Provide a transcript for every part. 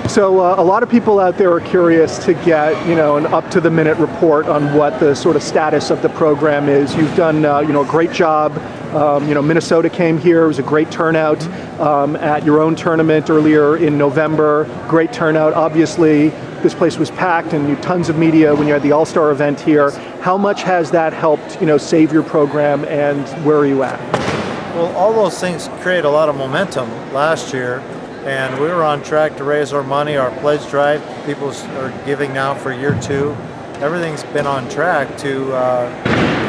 So a lot of people out there are curious to get, an up-to-the-minute report on what the sort of status of the program is. You've done, a great job. Minnesota came here. It was a great turnout at your own tournament earlier in November. Great turnout. Obviously, this place was packed, and you tons of media when you had the All-Star event here. How much has that helped, save your program, and where are you at? Well, all those things create a lot of momentum last year. And we were on track to raise our money, our pledge drive. People are giving now for year 2. Everything's been on track to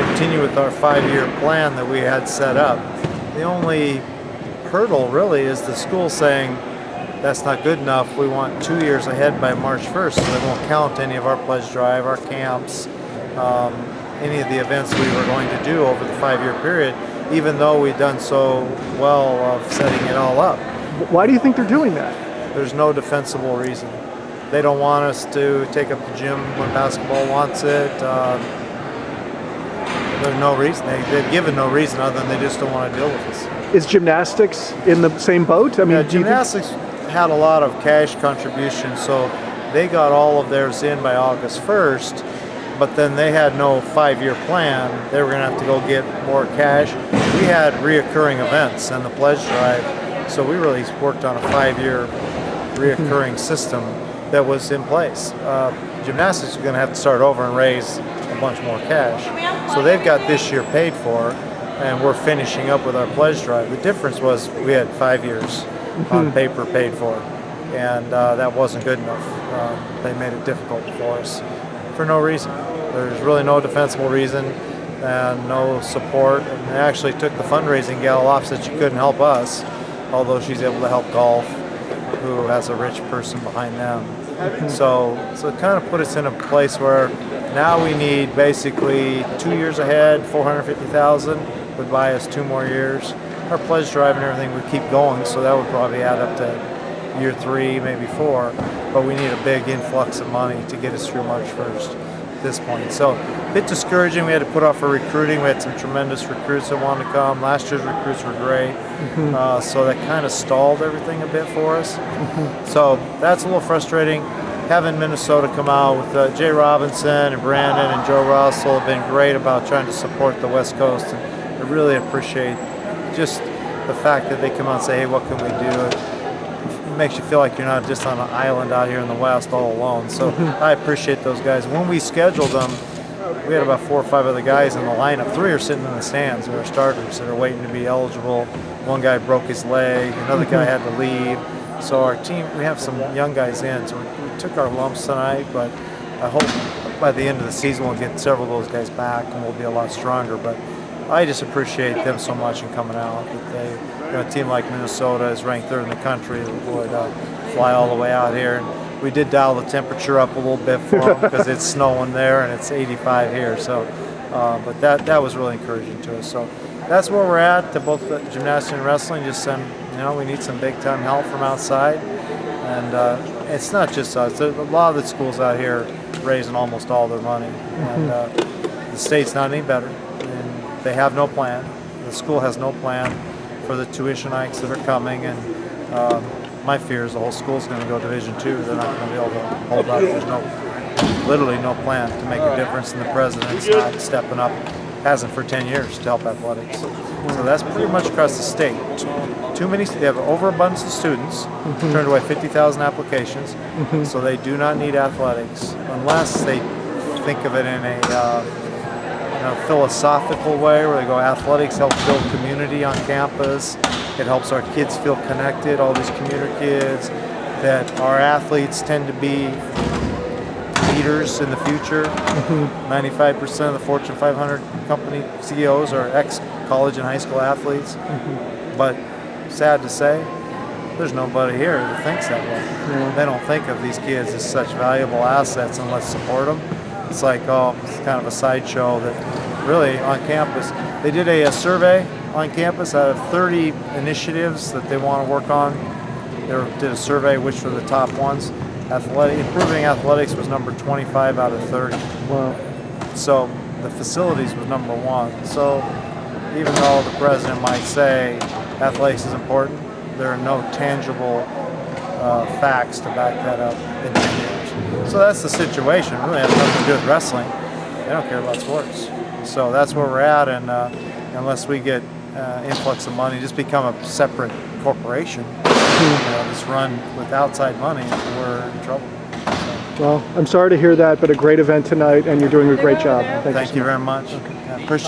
continue with our 5-year plan that we had set up. The only hurdle really is the school saying that's not good enough. We want 2 years ahead by March 1st, so they won't count any of our pledge drive, our camps, any of the events we were going to do over the 5-year period, even though we'd done so well of setting it all up. Why do you think they're doing that? There's no defensible reason. They don't want us to take up the gym when basketball wants it. There's no reason. They've given no reason other than they just don't want to deal with us. Is gymnastics in the same boat? Gymnastics had a lot of cash contributions, so they got all of theirs in by August 1st, but then they had no 5-year plan. They were going to have to go get more cash. We had reoccurring events and the pledge drive. So we really worked on a 5-year reoccurring system that was in place. Gymnastics are going to have to start over and raise a bunch more cash. So they've got this year paid for, and we're finishing up with our pledge drive. The difference was we had 5 years on paper paid for, and that wasn't good enough. They made it difficult for us for no reason. There's really no defensible reason and no support. And they actually took the fundraising gal off, said she couldn't help us, although she's able to help golf, who has a rich person behind them. So it kind of put us in a place where now we need basically 2 years ahead, $450,000 would buy us 2 more years. Our pledge drive and everything would keep going, so that would probably add up to year 3, maybe 4. But we need a big influx of money to get us through March 1st at this point. So a bit discouraging. We had to put off our recruiting. We had some tremendous recruits that wanted to come. Last year's recruits were great. So that kind of stalled everything a bit for us. So that's a little frustrating. Having Minnesota come out with Jay Robinson and Brandon and Joe Russell have been great about trying to support the West Coast. And I really appreciate just the fact that they come out and say, hey, what can we do? It makes you feel like you're not just on an island out here in the West all alone. So I appreciate those guys. When we scheduled them, we had about 4 or 5 other guys in the lineup. 3 are sitting in the stands. They're starters that are waiting to be eligible. One guy broke his leg. Another guy had to leave. So our team, we have some young guys in. So we took our lumps tonight, but I hope by the end of the season we'll get several of those guys back and we'll be a lot stronger. But I just appreciate them so much in coming out. That they, a team like Minnesota is ranked 3rd in the country, would fly all the way out here. And we did dial the temperature up a little bit for them because it's snowing there and it's 85 here. So, but that was really encouraging to us. So that's where we're at. To both gymnastics and wrestling, just we need some big time help from outside. And it's not just us. A lot of the schools out here raising almost all their money, and the state's not any better. And they have no plan. The school has no plan for the tuition hikes that are coming, and my fear is the whole school's going to go Division II. They're not going to be able to hold up. There's literally no plan to make a difference, and the president's not stepping up, hasn't for 10 years to help athletics. So that's pretty much across the state. They have overabundance of students, turned away 50,000 applications, so they do not need athletics unless they think of it in a philosophical way where they go, athletics help build community on campus. It helps our kids feel connected, all these commuter kids, that our athletes tend to be leaders in the future. 95% of the Fortune 500 company CEOs are ex-college and high school athletes. But sad to say, there's nobody here that thinks that way. They don't think of these kids as such valuable assets and let's support them. It's like, it's kind of a sideshow that really on campus. They did a survey on campus out of 30 initiatives that they want to work on. They did a survey which were the top ones. Improving athletics was number 25 out of 30. Wow. So the facilities was number 1. So even though the president might say athletics is important, there are no tangible facts to back that up in 10 years. So that's the situation. It really has nothing to do with wrestling. They don't care about sports. So that's where we're at, and unless we get influx of money, just become a separate corporation, just run with outside money, we're in trouble. Well, I'm sorry to hear that, but a great event tonight, and you're doing a great job. Thank you very much. Yeah, appreciate